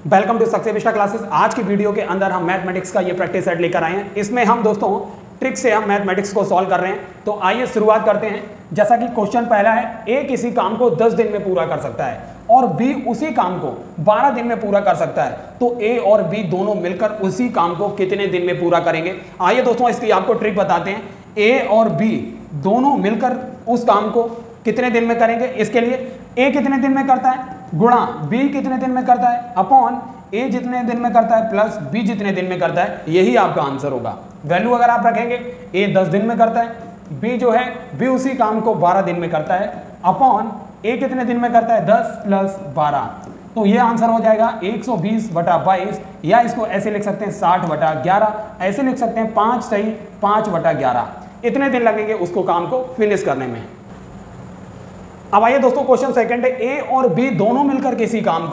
Welcome to success classes. आज की video के अंदर हम मैथमेटिक्स का ये प्रैक्टिस सेट लेकर आए हैं। इसमें हम दोस्तों ट्रिक से हम मैथमेटिक्स को सॉल्व कर रहे हैं। तो आइए शुरुआत करते हैं। जैसा कि क्वेश्चन पहला है, ए किसी काम को 10 दिन में पूरा कर सकता है और बी उसी काम को 12 दिन में पूरा कर सकता है, तो ए और बी दोनों मिलकर उसी काम को कितने दिन में पूरा करेंगे। आइए दोस्तों इसकी आपको ट्रिक बताते हैं। ए और बी दोनों मिलकर उस काम को कितने दिन में करेंगे। इसके लिए ए कितने दिन में करता है गुणा बी कितने दिन में करता है अपॉन ए जितने दिन में करता है प्लस बी जितने दिन में करता है, यही आपका आंसर होगा। वैल्यू अगर आप रखेंगे, ए 10 दिन में करता है, बी जो है बी उसी काम को 12 दिन में करता है अपॉन ए कितने दिन में करता है 10 प्लस 12, तो ये आंसर हो जाएगा 120/22, या इसको ऐसे लिख सकते हैं 60/11, ऐसे लिख सकते हैं 5 सही 5/11। इतने दिन लगेंगे उसको काम को फिनिश करने में। अब आइए दोस्तों क्वेश्चन सेकंड है, ए और बी दोनों मिलकर किसी काम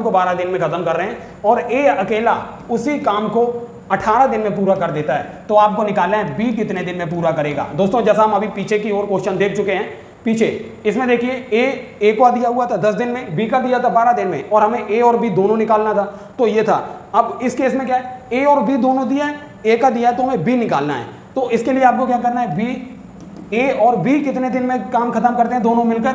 को 12 दिन में खत्म कर रहे हैं और ए अकेला उसी काम को 18 दिन में पूरा कर देता है। तो आपको निकालना है बी कितने दिन में पूरा करेगा। दोस्तों जैसा हम अभी पीछे की ओर क्वेश्चन देख चुके हैं, पीछे इसमें देखिए ए को दिया हुआ था 10 दिन में, बी का दिया था 12 दिन में और हमें ए और बी दोनों निकालना था, तो ये था। अब इस केस में क्या है, ए और बी दोनों दिया है, ए का दिया है तो हमें बी निकालना है। तो इसके लिए आपको क्या करना है, बी ए और बी कितने दिन में काम खत्म करते हैं, दोनों मिलकर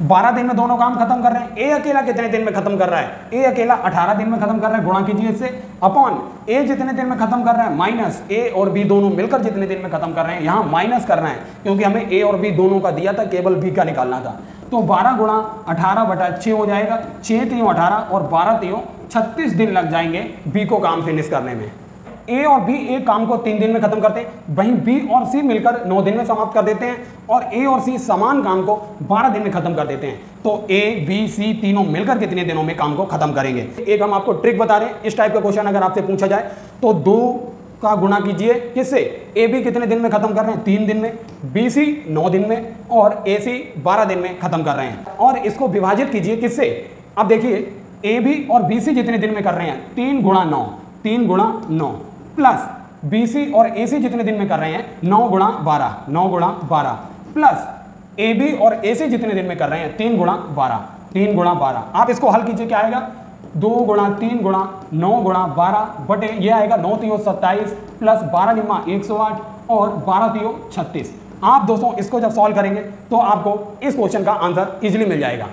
12 दिन में दोनों काम खत्म कर रहे हैं। ए अकेला कितने दिन में खत्म कर रहा है, ए अकेला 18 दिन में खत्म कर रहा है, गुणा कीजिए इससे, अपॉन ए जितने दिन में खत्म कर रहा है माइनस ए और बी दोनों मिलकर जितने दिन में खत्म कर रहे हैं। यहां माइनस करना है क्योंकि हमें ए और बी दोनों का दिया था, केवल बी का निकालना था। तो 12 गुणा 18/6 हो जाएगा, 6 3 18 और 12 3 36 दिन लग जाएंगे बी को काम फिनिश करने में। ए और बी एक काम को 3 दिन में खत्म करते हैं, वहीं बी और सी मिलकर 9 दिन में समाप्त कर देते हैं और ए और सी समान काम को 12 दिन में खत्म कर देते हैं। तो ए बी सी तीनों मिलकर कितने दिनों में काम को खत्म करेंगे। एक हम आपको ट्रिक बता रहे हैं, इस टाइप का क्वेश्चन अगर आपसे पूछा जाए तो 2 का गुणा कीजिए किससे, ए बी कितने दिन में खत्म कर रहे हैं 3 दिन में, बी सी 9 दिन में और ए सी 12 दिन में खत्म कर रहे हैं, और इसको विभाजित कीजिए किससे। अब देखिए ए बी और बी सी जितने दिन में कर रहे हैं 3 गुणा 9 प्लस बी सी और ए सी जितने दिन में कर रहे हैं 9 गुणा 12 प्लस ए बी और ए सी जितने दिन में कर रहे हैं 3 गुणा 12। आप इसको हल कीजिए, क्या आएगा 2 गुणा 3 गुणा 9 गुणा 12 बटे ये आएगा 9 3 27 प्लस 12 निम्मा 108 और 12 3 36। आप दोस्तों इसको जब सॉल्व करेंगे तो आपको इस क्वेश्चन का आंसर इजीली मिल जाएगा।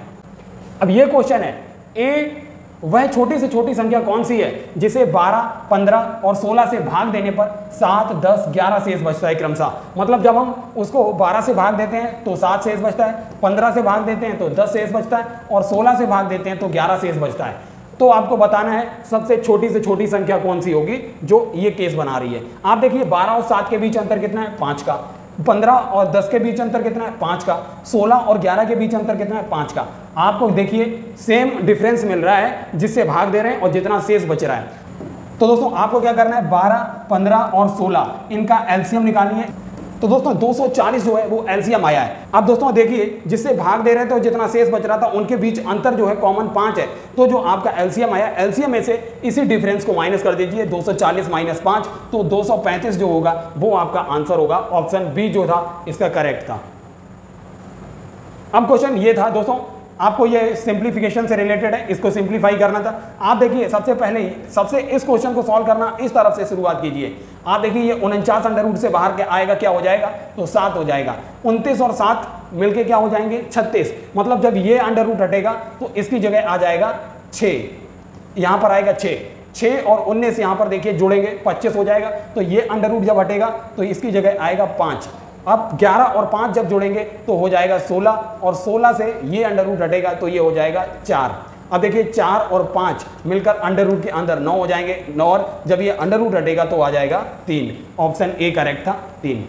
अब ये क्वेश्चन है, ए वह छोटी से छोटी संख्या कौन सी है जिसे 12, 15 और 16 से भाग देने पर 7, 10, 11 शेष बचता है क्रमशः। मतलब जब हम उसको 12 से भाग देते हैं तो 7 शेष बचता है, 15 से भाग देते हैं तो 10 शेष बचता है और 16 से भाग देते हैं तो 11 शेष बचता है। तो आपको बताना है सबसे छोटी से छोटी संख्या कौन सी होगी जो ये केस बना रही है। आप देखिए 12 और 7 के बीच अंतर कितना है 5 का, 15 और 10 के बीच अंतर कितना है 5 का, 16 और 11 के बीच अंतर कितना है 5 का। आपको देखिए सेम डिफरेंस मिल रहा है जिससे भाग दे रहे हैं और जितना शेष बच रहा है। तो दोस्तों आपको क्या करना है, 12, 15 और 16 इनका एलसीएम निकालनी है। तो दोस्तों 240 जो है वो एलसीएम आया है। अब दोस्तों देखिए जिससे भाग दे रहे थे और जितना शेष बच रहा था उनके बीच अंतर जो है कॉमन 5 है। तो जो आपका एलसीएम आया, एलसीएम में से इसी डिफरेंस को माइनस कर दीजिए, 240 माइनस 5 तो 235 जो होगा वो आपका आंसर होगा। ऑप्शन बी जो था इसका करेक्ट था। अब क्वेश्चन ये था दोस्तों, आपको ये सिंप्लीफिकेशन से रिलेटेड है, इसको सिंप्लीफाई करना था। आप देखिए सबसे पहले सबसे इस क्वेश्चन को सॉल्व करना इस तरफ से शुरुआत कीजिए। आप देखिए ये 49 अंडर रूट से बाहर के आएगा, क्या हो जाएगा तो 7 हो जाएगा। 29 और 7 मिलके क्या हो जाएंगे 36। मतलब जब ये अंडर रूट हटेगा तो इसकी जगह आ जाएगा 6, यहां पर आएगा 6 और 19 यहां पर देखिए जुड़ेंगे 25 हो जाएगा। तो ये अंडर रूट जब हटेगा तो इसकी जगह आएगा 5। अब 11 और 5 जब जोड़ेंगे तो हो जाएगा 16 और 16 से ये अंडर रूट हटेगा तो ये हो जाएगा 4। अब देखिए 4 और 5 मिलकर अंडर रूट के अंदर 9 हो जाएंगे, 9 और जब ये अंडर रूट हटेगा तो आ जाएगा 3। ऑप्शन ए करेक्ट था 3।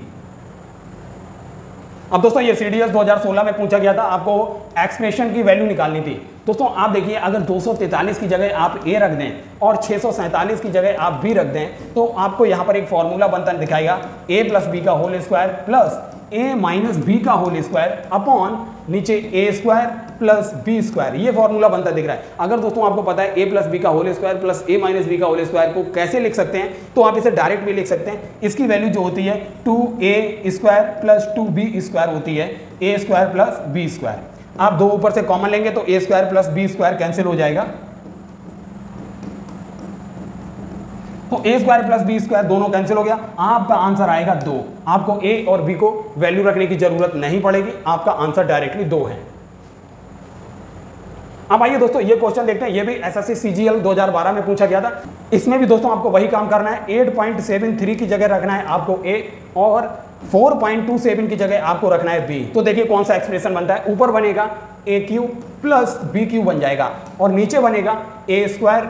अब दोस्तों ये सीडीएस 2016 में पूछा गया था, आपको एक्सप्रेशन की वैल्यू निकालनी थी। दोस्तों आप देखिए अगर 243 की जगह आप ए रख दें और 647 की जगह आप बी रख दें तो आपको यहाँ पर एक फॉर्मूला बनता दिखाएगा, ए प्लस बी का होल स्क्वायर प्लस ए माइनस बी का होल स्क्वायर अपॉन नीचे ए स्क्वायर प्लस बी स्क्वायर। ये फॉर्मूला बनता दिख रहा है। अगर दोस्तों आपको पता है ए प्लस बी का होल स्क्वायर प्लस ए माइनस बी का होल स्क्वायर को कैसे लिख सकते हैं, तो आप इसे डायरेक्ट भी लिख सकते हैं। इसकी वैल्यू जो होती है 2a square plus 2b square होती है, A square plus B square. आप 2 ऊपर से कॉमन लेंगे तो a square plus B square cancel हो जाएगा, तो a square plus B square दोनों कैंसिल हो गया, आपका आंसर आएगा 2। आपको a और b को वैल्यू रखने की जरूरत नहीं पड़ेगी, आपका आंसर डायरेक्टली 2 है। अब आइए दोस्तों ये क्वेश्चन देखते हैं, ये भी एसएससी सीजीएल 2012 में पूछा गया था। इसमें भी दोस्तों आपको वही काम करना है, 8.73 की जगह रखना है आपको a और 4.27 की जगह आपको रखना है b। तो देखिए कौन सा एक्सप्रेशन बनता है, ऊपर बनेगा a cube plus B cube बन जाएगा और नीचे बनेगा a स्क्वायर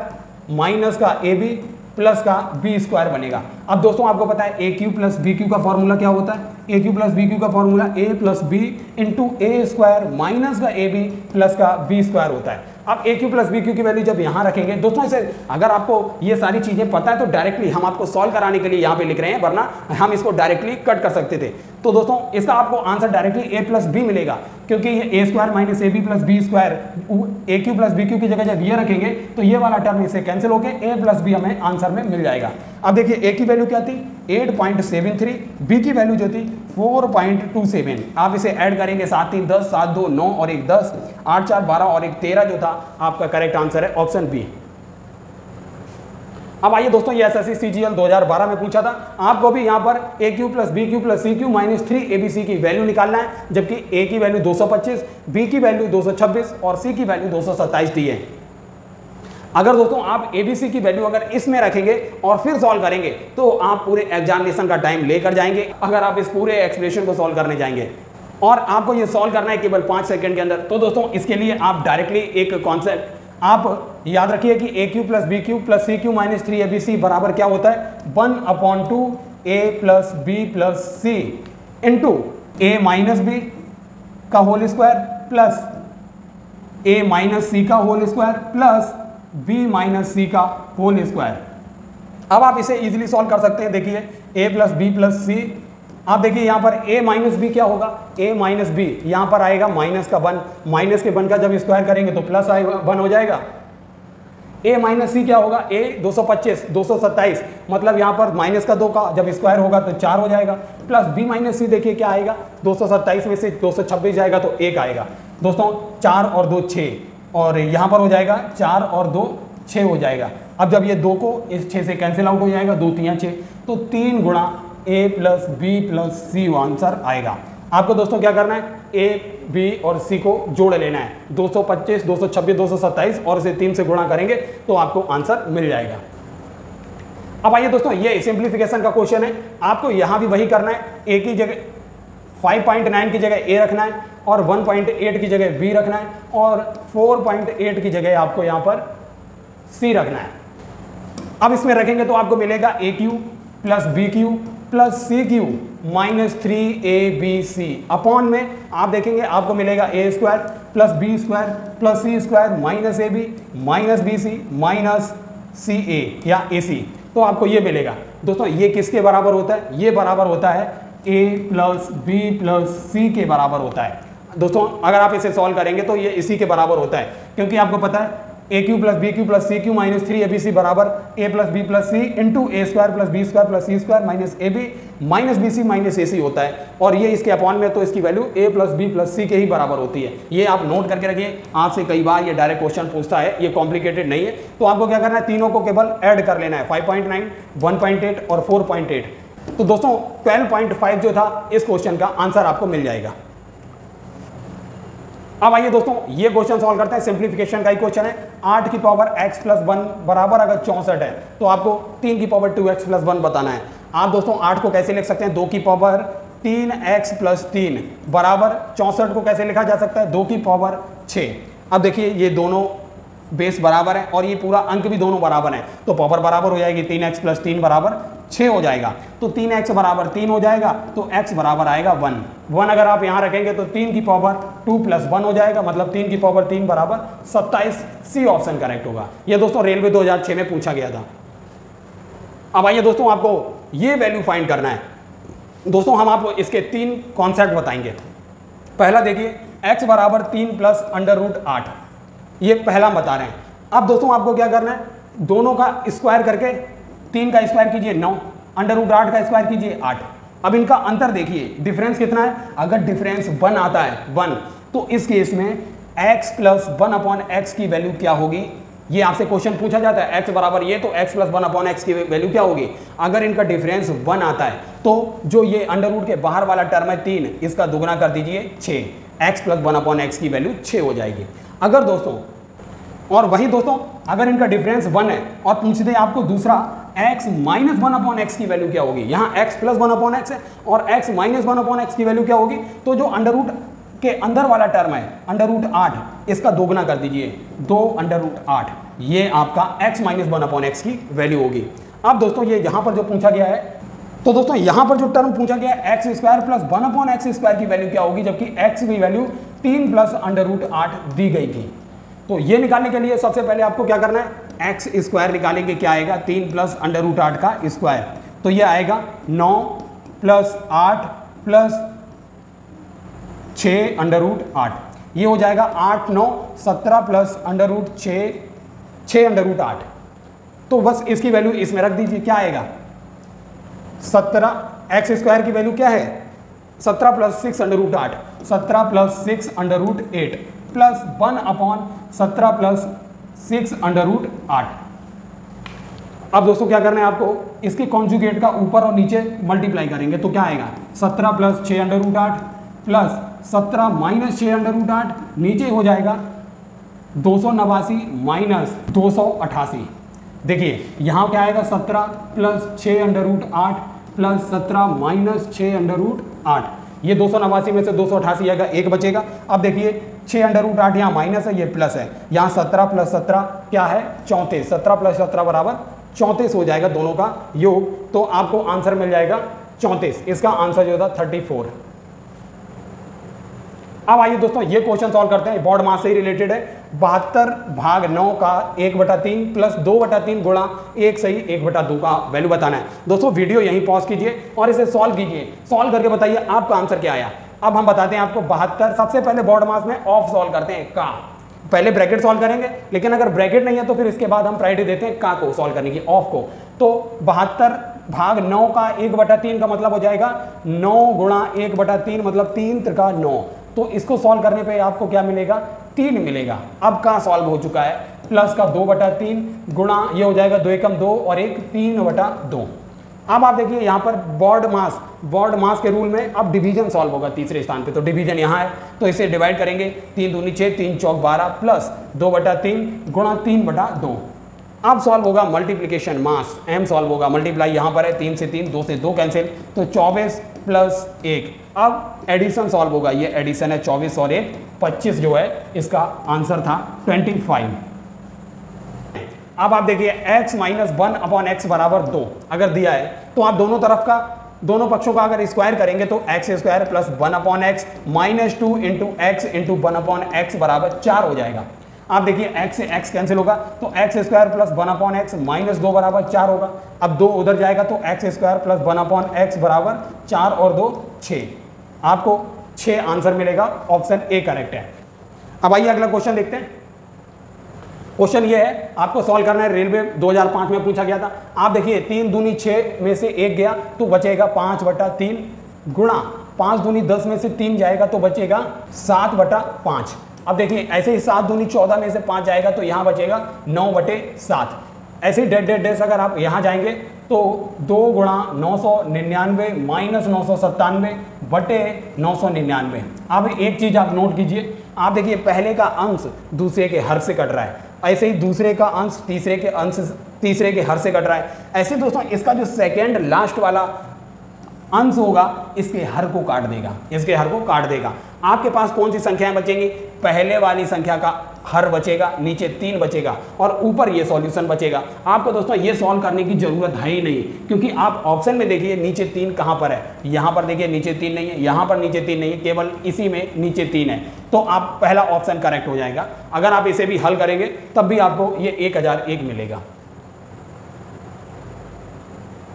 माइनस का ab प्लस का बी स्क्वायर बनेगा। अब दोस्तों आपको पता है a cube plus B cube का फॉर्मूला क्या होता है, a cube plus B cube का formula a plus B into A square minus का ए बी प्लस का बी स्क्वायर होता है। अब a cube plus B cube की वैल्यू जब यहाँ रखेंगे दोस्तों, इसे अगर आपको ये सारी चीजें पता है तो डायरेक्टली हम आपको सॉल्व कराने के लिए यहाँ पे लिख रहे हैं, वरना हम इसको डायरेक्टली कट कर सकते थे। तो दोस्तों इसका आपको answer directly a plus B मिलेगा, क्योंकि ये a square minus A B plus B square a cube plus B cube की जगह जब ये रखेंगे तो ये वाला टर्म इसे कैंसिल होकर a प्लस बी हमें आंसर में मिल जाएगा। अब देखिए a की वैल्यू क्या थी 8.73, b की वैल्यू जो थी 4.27। आप इसे ऐड करेंगे 7 3 10, 7 2 9 और 1 10, 8 4 12 और 1 13 जो था आपका करेक्ट आंसर है ऑप्शन बी। अब आइए दोस्तों ये एसएससी सीजीएल 2012 में पूछा था, आपको भी यहाँ पर a cube plus B cube plus C cube minus 3 abc की वैल्यू निकालना है, जबकि a की वैल्यू 225, b की वैल्यू 226 और c की वैल्यू 227 दी है। अगर दोस्तों आप ABC की वैल्यू अगर इसमें रखेंगे और फिर सॉल्व करेंगे तो आप पूरे एग्जामिनेशन का टाइम लेकर जाएंगे, अगर आप इस पूरे एक्सप्रेशन को सॉल्व करने जाएंगे और आपको ये सॉल्व करना है केवल 5 सेकंड के अंदर। तो दोस्तों इसके लिए आप डायरेक्टली एक कॉन्सेप्ट आप याद रखिए कि a cube plus B cube plus C cube minus 3 abc बराबर क्या होता है 1/2 a plus B plus C into a minus B का whole square plus a minus C का whole square plus b minus C का whole square. अब आप इसे इजीली सॉल्व कर सकते हैं। देखिए a प्लस बी प्लस सी, आप देखिए यहाँ पर a माइनस बी क्या होगा, a माइनस बी यहाँ पर आएगा माइनस का 1, माइनस के 1 का जब स्क्वायर करेंगे तो प्लस 1 हो जाएगा। a माइनस सी क्या होगा, a 225 227 मतलब यहाँ पर माइनस का 2 का जब स्क्वायर होगा तो 4 हो जाएगा, प्लस b माइनस सी देखिए क्या आएगा 227 में से 226 जाएगा तो 1 आएगा। दोस्तों 4 और 2 6 और यहाँ पर हो जाएगा 4 और 2 6 हो जाएगा। अब जब ये 2 को इस 6 से कैंसिल आउट हो जाएगा, 2 3 6 तो 3 गुणा a plus B plus C answer आएगा। आपको दोस्तों क्या करना है, a b और c को जोड़ लेना है, 225 226 227 और इसे 3 से गुणा करेंगे तो आपको आंसर मिल जाएगा। अब आइए दोस्तों ये सिंप्लीफिकेशन का क्वेश्चन है, आपको यहाँ भी वही करना है, a की जगह 5.9 की जगह a रखना है और 1.8 की जगह b रखना है और 4.8 की जगह आपको यहाँ पर c रखना है। अब इसमें रखेंगे तो आपको मिलेगा a cube plus B cube plus C cube minus 3abc upon में आप देखेंगे आपको मिलेगा a square plus B square plus C square minus ab minus B C minus C A या ac। तो आपको ये मिलेगा। दोस्तों ये किसके बराबर होता है, ये बराबर होता है a plus B plus C के बराबर होता है। दोस्तों अगर आप इसे सॉल्व करेंगे तो ये इसी के बराबर होता है, क्योंकि आपको पता है a cube plus B cube plus C cube minus 3 abc बराबर a plus B plus C into A square plus B square plus C square minus A B minus B C minus A C होता है। और ये इसके upon में तो इसकी value a plus B plus C के ही बराबर होती है। ये आप नोट करके रखिए, आपसे कई बार ये डायरेक्ट क्वेश्चन पूछता है, ये कॉम्प्लिकेटेड नहीं है। तो आपको क्या करना है, तीनों को केवल ऐड कर लेना है, 5.9 1.8 और 4.8। तो दोस्तों 12.5 जो था इस क्वेश्चन का आंसर आपको मिल जाएगा। अब आइए दोस्तों ये क्वेश्चन सॉल्व करते हैं, सिंप्लीफिकेशन का ही क्वेश्चन है। 8 की पावर x प्लस 1 बराबर अगर 64 है तो आपको 3 की पावर 2x प्लस 1 बताना है। आप दोस्तों 8 को कैसे लिख सकते हैं, 2 की पावर 3x प्लस 3 बराबर 64 को कैसे लिखा जा सकता है, 2 की पावर 6। अब देखिए ये दोनों बेस बराबर है और ये पूरा अंक भी दोनों बराबर है, तो पावर बराबर हो जाएगी, 3x प्लस 3 बराबर 6 हो जाएगा। तो 3x बराबर 3 हो जाएगा तो x बराबर आएगा 1 अगर आप यहाँ रखेंगे तो 3 की पावर 2 प्लस 1 हो जाएगा, मतलब 3 की पावर 3 बराबर 27। सी ऑप्शन करेक्ट होगा। ये दोस्तों रेलवे 2006 में पूछा गया था। अब आइए दोस्तों आपको ये वैल्यू फाइंड करना है। दोस्तों हम आपको इसके 3 कॉन्सेप्ट बताएंगे। पहला देखिए x बराबर 3 प्लस अंडर रूट 8, ये पहला बता रहे हैं। अब दोस्तों आपको क्या करना है, दोनों का स्क्वायर करके 3 का स्क्वायर कीजिए 9, अंडर रूट 8 का स्क्वायर कीजिए 8। अब इनका अंतर देखिए, डिफरेंस कितना है, अगर डिफरेंस 1 आता है 1 तो इस केस में x प्लस 1/x की वैल्यू क्या होगी, ये आपसे क्वेश्चन पूछा जाता है। x बराबर ये, तो x प्लस 1/x की वैल्यू क्या होगी। अगर इनका डिफरेंस 1 आता है तो जो ये अंडर रूट के बाहर वाला टर्म है 3, इसका दुगना कर दीजिए 6, x प्लस 1/x की वैल्यू 6 हो जाएगी। अगर दोस्तों, और वही दोस्तों अगर इनका डिफरेंस 1 है और पूछ दे आपको दूसरा x माइनस 1/x की वैल्यू क्या होगी, यहाँ x प्लस 1/x है और x माइनस 1/x की वैल्यू क्या होगी, तो जो अंडर रूट के अंदर वाला टर्म है अंडर रूट 8, इसका दोगुना कर दीजिए 2 अंडर रूट 8, ये आपका x माइनस 1/x की वैल्यू होगी। अब दोस्तों ये यहाँ पर जो पूछा गया है, तो दोस्तों यहाँ पर जो टर्म पूछा गया है x square plus 1/x square की वैल्यू क्या होगी, जबकि x की वैल्यू 3 प्लस अंडर रूट 8 दी गई थी। तो ये निकालने के लिए सबसे पहले आपको क्या करना है, x स्क्वायर निकालेंगे, क्या आएगा 3 प्लस अंडर रूट 8 का स्क्वायर, तो ये आएगा 9 प्लस 8 प्लस 6 अंडर रूट 8, ये हो जाएगा 8 9 17 plus under root 6 under root 8। तो बस इसकी वैल्यू इसमें रख दीजिए, क्या आएगा 17, एक्स स्क्वायर की वैल्यू क्या है 17 plus 6 under root 8, 17 plus 6 under root 8 plus 1/17 plus 6 under root 8। अब दोस्तों क्या करना है आपको, इसके कॉन्जुगेट का ऊपर और नीचे मल्टीप्लाई करेंगे, तो क्या आएगा 17 plus 6 under root 8 plus 17 minus 6 under root 8, नीचे हो जाएगा 289 माइनस 288। देखिए यहाँ क्या आएगा 17 plus 6 under root 8 plus 17 minus 6 under root 8, ये 289 में से 288 आएगा, एक बचेगा। अब देखिए 6 अंडर रूट 8 यहाँ माइनस है, ये प्लस है, यहाँ 17 प्लस 17 क्या है 34, 17 प्लस 17 बराबर 34 हो जाएगा दोनों का योग, तो आपको आंसर मिल जाएगा 34, इसका आंसर जो था 34। अब आइए दोस्तों ये क्वेश्चन सॉल्व करते हैं, बॉड मास से ही रिलेटेड है। 72 भाग 9 का 1/3 प्लस 2/3 गुणा 1 सही 1/2 का वैल्यू बताना है। दोस्तों वीडियो यहीं पॉज कीजिए और इसे सॉल्व कीजिए, सॉल्व करके बताइए आपका आंसर क्या आया। अब हम बताते हैं आपको 72, सबसे पहले बॉड मास में ऑफ सॉल्व करते हैं, का पहले ब्रैकेट सॉल्व करेंगे, लेकिन अगर ब्रैकेट नहीं है तो फिर इसके बाद हम प्रायोरिटी देते हैं का को सॉल्व करने की, ऑफ को। तो 72 भाग 9 का 1/3 का मतलब हो जाएगा 9 गुणा 1/3 मतलब 3 त्रिका 9, तो इसको सॉल्व करने पे आपको क्या मिलेगा 3 मिलेगा। अब का सॉल्व हो चुका है, प्लस का 2/3 गुणा ये हो जाएगा 2 एकम 2 और 1 3/2। अब आप देखिए यहाँ पर बॉड मास के रूल में अब डिवीजन सॉल्व होगा तीसरे स्थान पे, तो डिवीजन यहाँ है, तो इसे डिवाइड करेंगे 3 दूनी 6 3 चौक 12 प्लस 2/3 गुणा 3/2। अब सॉल्व होगा मल्टीप्लिकेशन मास, m सॉल्व होगा, मल्टीप्लाई यहाँ पर है 3 से 3 2 से 2 कैंसिल, तो 24 प्लस 1। अब एडिशन सॉल्व होगा, ये एडिशन है 24 और 1 25 जो है इसका आंसर था 25। अब आप देखिए x माइनस 1/x बराबर 2 अगर दिया है तो आप दोनों पक्षों का अगर स्क्वायर करेंगे तो x square plus 1/x minus 2 into x into 1/x बराबर 4 हो जाएगा। आप देखिए x से x कैंसिल होगा तो x square plus 1/x minus 2 बराबर 4 होगा। अब 2 उधर जाएगा तो x स्क्वायर प्लस 1/x बराबर 4 और 2 6, आपको 6 आंसर मिलेगा, ऑप्शन ए करेक्ट है। अब आइए अगला क्वेश्चन देखते हैं। क्वेश्चन ये है, आपको सॉल्व करना है, रेलवे 2005 में पूछा गया था। आप देखिए 3 दूनी 6 में से 1 गया तो बचेगा 5/3 गुणा 5 दूनी 10 में से 3 जाएगा तो बचेगा 7/5। अब देखिए ऐसे ही 7 दूनी 14 में से 5 जाएगा तो यहाँ बचेगा 9/7। ऐसे ही डेढ़ अगर आप यहाँ जाएंगे तो 2 गुणा 999 माइनस 997 बटे 999। अब एक चीज़ आप नोट कीजिए, आप देखिए पहले का अंश दूसरे के हर से कट रहा है, ऐसे ही दूसरे का अंश तीसरे के हर से कट रहा है। ऐसे दोस्तों इसका जो सेकेंड लास्ट वाला अंश होगा इसके हर को काट देगा, आपके पास कौन सी संख्याएं बचेंगी, पहले वाली संख्या का हर बचेगा, नीचे 3 बचेगा और ऊपर ये सॉल्यूशन बचेगा। आपको दोस्तों ये सॉल्व करने की जरूरत है ही नहीं, क्योंकि आप ऑप्शन में देखिए नीचे 3 कहाँ पर है, यहाँ पर देखिए नीचे 3 नहीं है, यहाँ पर नीचे 3 नहीं है, केवल इसी में नीचे 3 है, तो आप पहला ऑप्शन करेक्ट हो जाएगा। अगर आप इसे भी हल करेंगे तब भी आपको ये 1001 मिलेगा।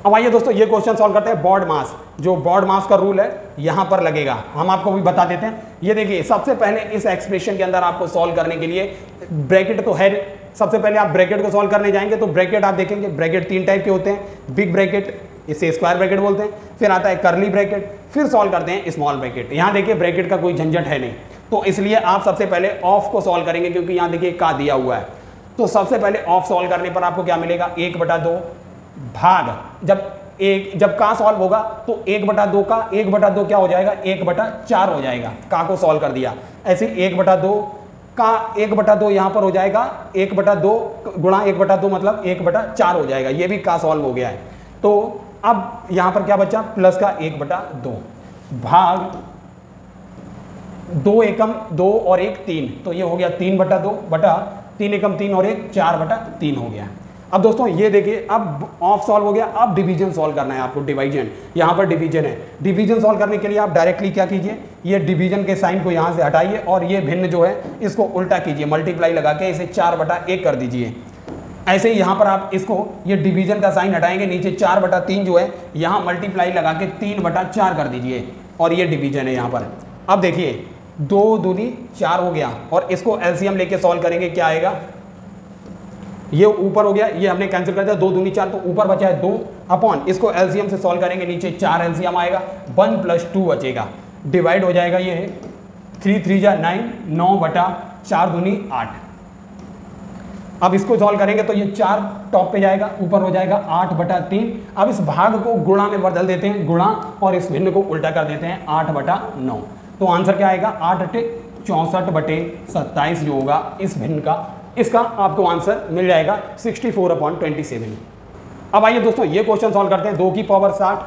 अब आइए दोस्तों ये क्वेश्चन सॉल्व करते हैं। बॉड मास, जो बॉड मास का रूल है यहाँ पर लगेगा, हम आपको भी बता देते हैं। ये देखिए सबसे पहले इस एक्सप्रेशन के अंदर आपको सॉल्व करने के लिए ब्रैकेट तो है, सबसे पहले आप ब्रैकेट को सॉल्व करने जाएंगे तो ब्रैकेट आप देखेंगे, ब्रैकेट 3 टाइप के होते हैं, बिग ब्रैकेट इसे स्क्वायर ब्रैकेट बोलते हैं, फिर आता है करली ब्रैकेट, फिर सॉल्व करते हैं स्मॉल ब्रैकेट। यहाँ देखिए ब्रैकेट का कोई झंझट है नहीं, तो इसलिए आप सबसे पहले ऑफ को सॉल्व करेंगे, क्योंकि यहाँ देखिए का दिया हुआ है। तो सबसे पहले ऑफ सॉल्व करने पर आपको क्या मिलेगा, 1/2 भाग, जब का सॉल्व होगा तो 1/2 का 1/2 क्या हो जाएगा, 1/4 हो जाएगा। का को सॉल्व कर दिया, ऐसे 1/2 का 1/2 यहां पर हो जाएगा, 1/2 गुणा 1/2 मतलब 1/4 हो जाएगा। ये भी का सॉल्व हो गया है। तो अब यहां पर क्या बचा, प्लस का 1/2 भाग 2 एकम 2 और 1 3, तो ये हो गया 3/2 बटा 3 एकम 3 और 1 4/3 हो गया। अब दोस्तों ये देखिए, अब ऑफ सॉल्व हो गया, अब डिवीजन सॉल्व करना है आपको, डिवीजन। यहाँ पर डिवीजन है, डिवीजन सॉल्व करने के लिए आप डायरेक्टली क्या कीजिए, ये डिवीजन के साइन को यहाँ से हटाइए और ये भिन्न जो है इसको उल्टा कीजिए, मल्टीप्लाई लगा के इसे 4/1 कर दीजिए। ऐसे ही यहाँ पर आप इसको, ये डिवीजन का साइन हटाएंगे, नीचे 4/3 जो है यहाँ मल्टीप्लाई लगा के 3/4 कर दीजिए, और ये डिवीजन है यहाँ पर। अब देखिए 2 दूनी 4 हो गया, और इसको एलसीएम लेके सॉल्व करेंगे, क्या आएगा, ये ऊपर हो गया, ये हमने कैंसिल कर दिया, 2 दूनी 4, तो ऊपर बचा है 2 अपॉन, इसको एलसीएम से सॉल्व करेंगे, नीचे 4 एलसीएम आएगा, 1 + 2 बचेगा, डिवाइड हो जाएगा, ये 3 3 जा 9, 9/4 दूनी 8। अब इसको सॉल्व करेंगे तो ये 4 टॉप पे जाएगा, ऊपर हो जाएगा 8/3। अब इस भाग को गुणा में बदल देते हैं, गुणा, और इस भिन्न को उल्टा कर देते हैं, 8/9। तो आंसर क्या आएगा, 8 × 64/27 जो होगा इस भिन्न का, इसका आपको आंसर मिल जाएगा 64/27। अब आइए दोस्तों ये क्वेश्चन सॉल्व करते हैं। 2 की पावर 60,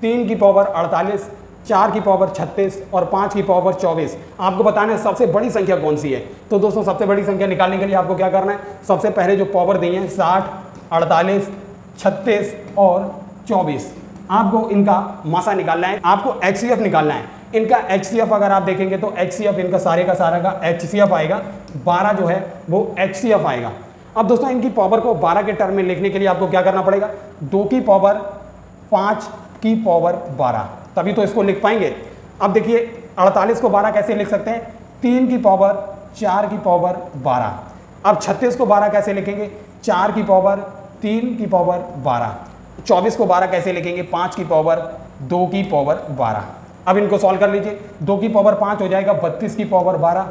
3 की पावर 48, 4 की पावर 36 और 5 की पावर 24। आपको बताना है सबसे बड़ी संख्या कौन सी है। तो दोस्तों सबसे बड़ी संख्या निकालने के लिए आपको क्या करना है, सबसे पहले जो पावर दी है 60, 48, 36 और 24, आपको इनका मासा निकालना है, आपको HCF निकालना है। इनका HCF अगर आप देखेंगे तो HCF इनका सारे का सारा का HCF आएगा, 12 जो है वो HCF आएगा। अब दोस्तों इनकी पावर को 12 के टर्म में लिखने के लिए आपको क्या करना पड़ेगा, 2 की पावर 5 की पावर 12, तभी तो इसको लिख पाएंगे। अब देखिए 48 को 12 कैसे लिख सकते हैं, 3 की पावर 4 की पावर 12। अब 36 को 12 कैसे लिखेंगे, 4 की पावर 3 की पावर 12। 24 को 12 कैसे लिखेंगे, 5 की पावर 2 की पावर 12। अब इनको सॉल्व कर लीजिए, 2 की पावर 5 हो जाएगा 32 की पावर 12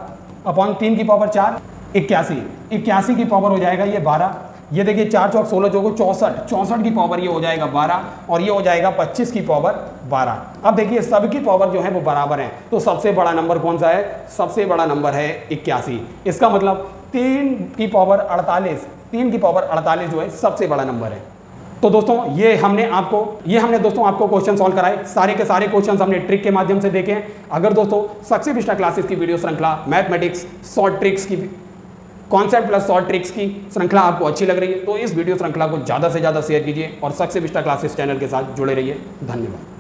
अपॉन 3 की पावर 4 81, 81 की पावर हो जाएगा ये 12। ये देखिए 4 चौक 16 चौको 64, 64 की पावर ये हो जाएगा 12, और ये हो जाएगा 25 की पावर 12। अब देखिए सबकी पावर जो है वो बराबर है, तो सबसे बड़ा नंबर कौन सा है, सबसे बड़ा नंबर है 81। इसका मतलब 3 की पावर 48, 3 की पावर 48 जो है सबसे बड़ा नंबर है। तो दोस्तों ये हमने दोस्तों आपको क्वेश्चन सॉल्व कराए, सारे के सारे क्वेश्चंस हमने ट्रिक के माध्यम से देखे हैं। अगर दोस्तों सक्सेस विस्टा क्लासेस की वीडियो श्रृंखला मैथमेटिक्स शॉर्ट ट्रिक्स की, कॉन्सेप्ट प्लस शॉर्ट ट्रिक्स की श्रृंखला आपको अच्छी लग रही है तो इस वीडियो श्रृंखला को ज़्यादा से ज़्यादा शेयर कीजिए और सक्सेस विस्टा क्लासेस चैनल के साथ जुड़े रहिए। धन्यवाद।